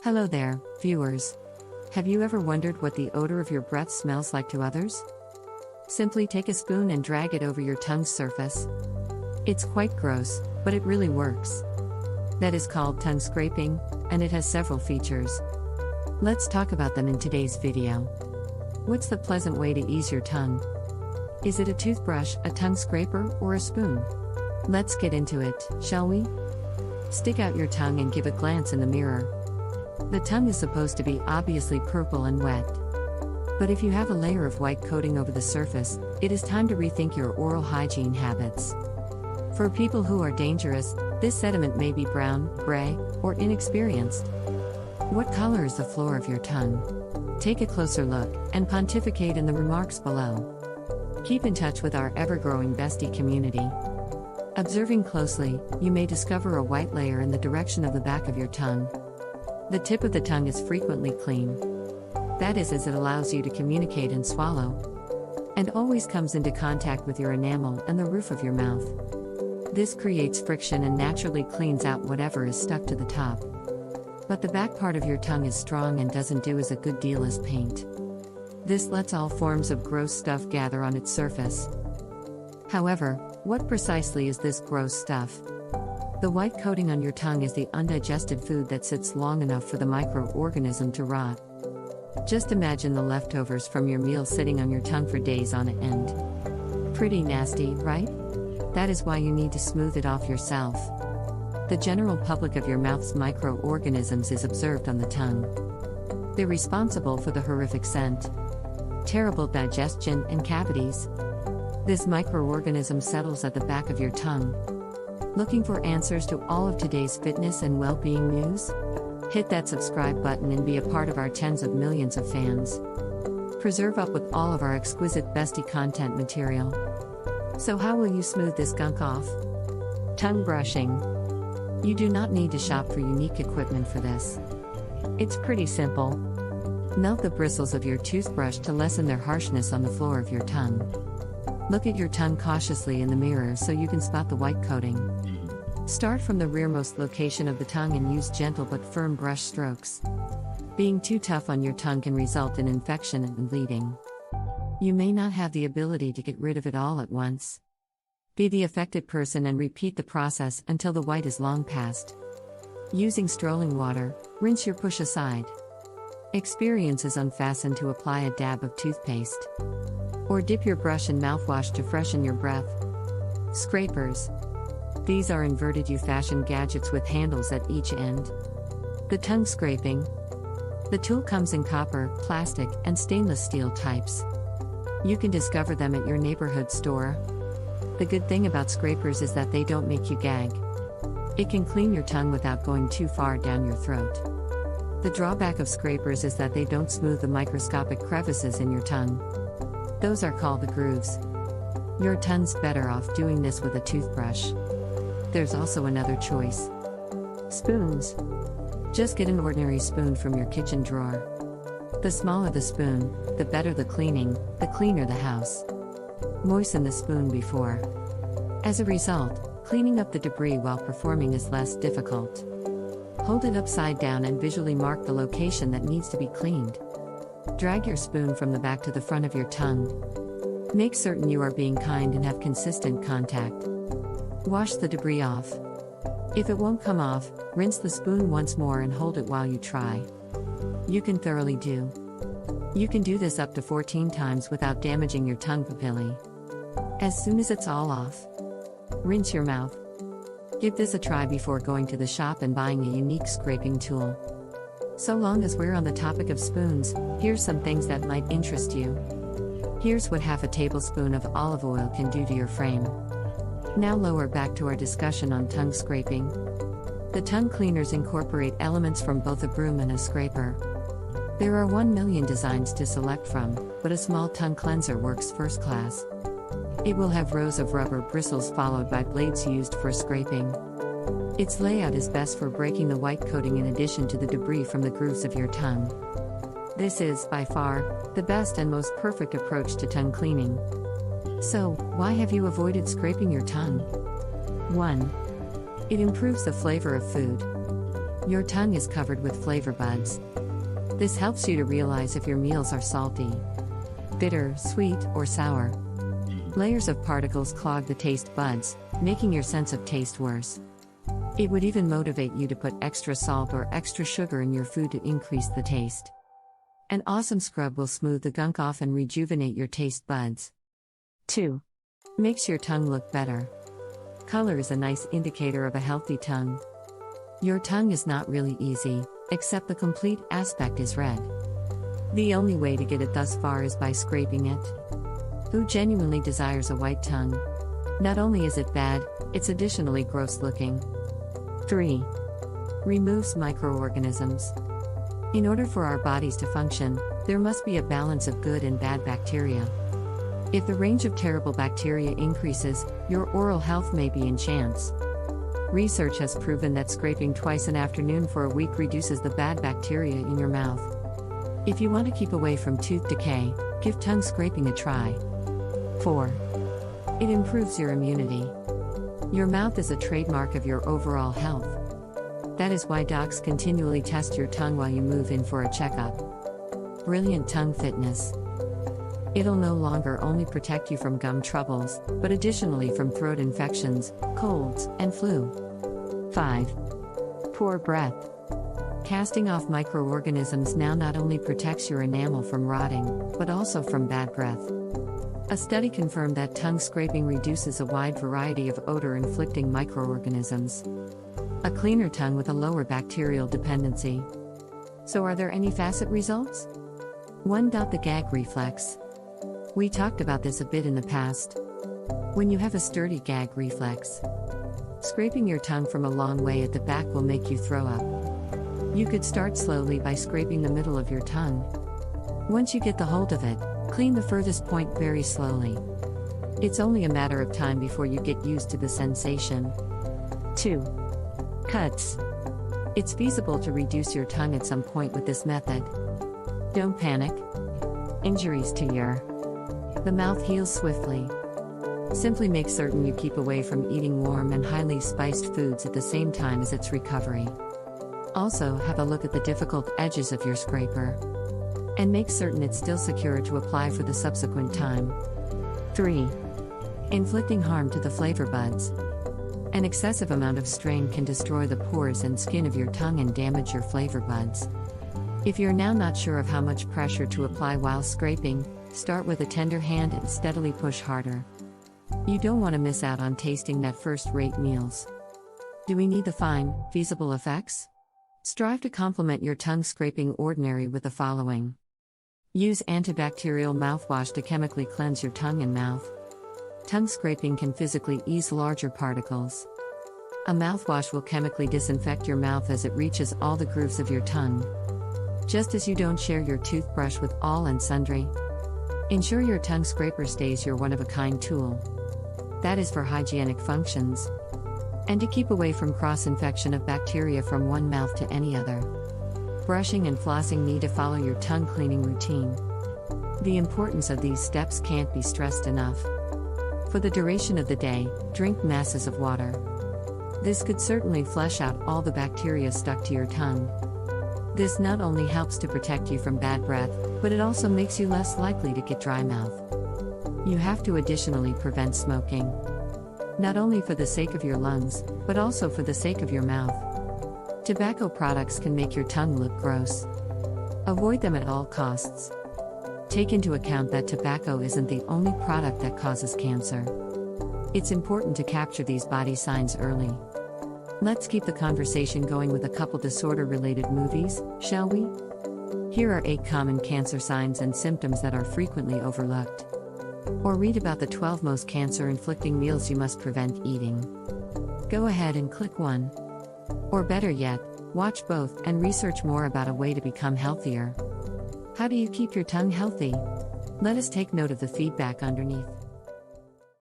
Hello there, viewers. Have you ever wondered what the odor of your breath smells like to others? Simply take a spoon and drag it over your tongue's surface. It's quite gross, but it really works. That is called tongue scraping, and it has several features. Let's talk about them in today's video. What's the pleasant way to ease your tongue? Is it a toothbrush, a tongue scraper, or a spoon? Let's get into it, shall we? Stick out your tongue and give a glance in the mirror. The tongue is supposed to be obviously purple and wet. But if you have a layer of white coating over the surface, it is time to rethink your oral hygiene habits. For people who are dangerous, this sediment may be brown, gray, or inexperienced. What color is the floor of your tongue? Take a closer look, and pontificate in the remarks below. Keep in touch with our ever-growing Bestie community. Observing closely, you may discover a white layer in the direction of the back of your tongue. The tip of the tongue is frequently clean. That is, as it allows you to communicate and swallow, and always comes into contact with your enamel and the roof of your mouth. This creates friction and naturally cleans out whatever is stuck to the top. But the back part of your tongue is strong and doesn't do as a good deal as paint. This lets all forms of gross stuff gather on its surface. However, what precisely is this gross stuff? The white coating on your tongue is the undigested food that sits long enough for the microorganism to rot. Just imagine the leftovers from your meal sitting on your tongue for days on end. Pretty nasty, right? That is why you need to smooth it off yourself. The general public of your mouth's microorganisms is observed on the tongue. They're responsible for the horrific scent, terrible digestion, and cavities. This microorganism settles at the back of your tongue. Looking for answers to all of today's fitness and well-being news? Hit that subscribe button and be a part of our tens of millions of fans. Preserve up with all of our exquisite Bestie content material. So how will you smooth this gunk off? Tongue brushing. You do not need to shop for unique equipment for this. It's pretty simple. Melt the bristles of your toothbrush to lessen their harshness on the floor of your tongue. Look at your tongue cautiously in the mirror so you can spot the white coating. Start from the rearmost location of the tongue and use gentle but firm brush strokes. Being too tough on your tongue can result in infection and bleeding. You may not have the ability to get rid of it all at once. Be the affected person and repeat the process until the white is long past. Using strolling water, rinse your push aside. Experience is unfastened to apply a dab of toothpaste. Or dip your brush in mouthwash to freshen your breath. Scrapers. These are inverted U-fashion gadgets with handles at each end. The tongue scraping. The tool comes in copper, plastic, and stainless steel types. You can discover them at your neighborhood store. The good thing about scrapers is that they don't make you gag. It can clean your tongue without going too far down your throat. The drawback of scrapers is that they don't smooth the microscopic crevices in your tongue. Those are called the grooves. Your tongue's better off doing this with a toothbrush. There's also another choice. Spoons. Just get an ordinary spoon from your kitchen drawer. The smaller the spoon, the better the cleaning, the cleaner the house. Moisten the spoon before. As a result, cleaning up the debris while performing is less difficult. Hold it upside down and visually mark the location that needs to be cleaned. Drag your spoon from the back to the front of your tongue. Make certain you are being kind and have consistent contact. Wash the debris off. If it won't come off, rinse the spoon once more and hold it while you try. You can do this up to 14 times without damaging your tongue papillae. As soon as it's all off, rinse your mouth. Give this a try before going to the shop and buying a unique scraping tool. So long as we're on the topic of spoons, here's some things that might interest you. Here's what half a tablespoon of olive oil can do to your frame. Now lower back to our discussion on tongue scraping. The tongue cleaners incorporate elements from both a broom and a scraper. There are 1 million designs to select from, but a small tongue cleanser works first class. It will have rows of rubber bristles followed by blades used for scraping. Its layout is best for breaking the white coating in addition to the debris from the grooves of your tongue. This is, by far, the best and most perfect approach to tongue cleaning. So, why have you avoided scraping your tongue? 1. It improves the flavor of food. Your tongue is covered with flavor buds. This helps you to realize if your meals are salty, bitter, sweet, or sour. Layers of particles clog the taste buds, making your sense of taste worse. It would even motivate you to put extra salt or extra sugar in your food to increase the taste. An awesome scrub will smooth the gunk off and rejuvenate your taste buds. 2. Makes your tongue look better. Color is a nice indicator of a healthy tongue. Your tongue is not really easy, except the complete aspect is red. The only way to get it thus far is by scraping it. Who genuinely desires a white tongue? Not only is it bad, it's additionally gross looking. 3. Removes microorganisms. In order for our bodies to function, there must be a balance of good and bad bacteria. If the range of terrible bacteria increases, your oral health may be in chance. Research has proven that scraping twice an afternoon for a week reduces the bad bacteria in your mouth. If you want to keep away from tooth decay, give tongue scraping a try. 4. It improves your immunity. Your mouth is a trademark of your overall health. That is why docs continually test your tongue while you move in for a checkup. Brilliant tongue fitness. It'll no longer only protect you from gum troubles, but additionally from throat infections, colds, and flu. 5. Poor breath. Casting off microorganisms now not only protects your enamel from rotting, but also from bad breath. A study confirmed that tongue scraping reduces a wide variety of odor-inflicting microorganisms. A cleaner tongue with a lower bacterial dependency. So are there any facet results? 1. The gag reflex. We talked about this a bit in the past. When you have a sturdy gag reflex, scraping your tongue from a long way at the back will make you throw up. You could start slowly by scraping the middle of your tongue. Once you get the hold of it, clean the furthest point very slowly. It's only a matter of time before you get used to the sensation. 2. Cuts. It's feasible to reduce your tongue at some point with this method. Don't panic. Injuries to the mouth heals swiftly. Simply make certain you keep away from eating warm and highly spiced foods at the same time as its recovery. Also, have a look at the difficult edges of your scraper. And make certain it's still secure to apply for the subsequent time. 3. Inflicting harm to the flavor buds. An excessive amount of strain can destroy the pores and skin of your tongue and damage your flavor buds. If you're now not sure of how much pressure to apply while scraping, start with a tender hand and steadily push harder. You don't want to miss out on tasting that first-rate meals. Do we need the fine, feasible effects? Strive to complement your tongue scraping ordinary with the following. Use antibacterial mouthwash to chemically cleanse your tongue and mouth. Tongue scraping can physically ease larger particles. A mouthwash will chemically disinfect your mouth as it reaches all the grooves of your tongue. Just as you don't share your toothbrush with all and sundry. Ensure your tongue scraper stays your one-of-a-kind tool. That is for hygienic functions. And to keep away from cross-infection of bacteria from one mouth to any other. Brushing and flossing need to follow your tongue cleaning routine. The importance of these steps can't be stressed enough. For the duration of the day, drink masses of water. This could certainly flush out all the bacteria stuck to your tongue. This not only helps to protect you from bad breath, but it also makes you less likely to get dry mouth. You have to additionally prevent smoking. Not only for the sake of your lungs, but also for the sake of your mouth. Tobacco products can make your tongue look gross. Avoid them at all costs. Take into account that tobacco isn't the only product that causes cancer. It's important to capture these body signs early. Let's keep the conversation going with a couple disorder-related movies, shall we? Here are 8 common cancer signs and symptoms that are frequently overlooked. Or read about the 12 most cancer-inflicting meals you must prevent eating. Go ahead and click one. Or better yet, watch both and research more about a way to become healthier. How do you keep your tongue healthy? Let us take note of the feedback underneath.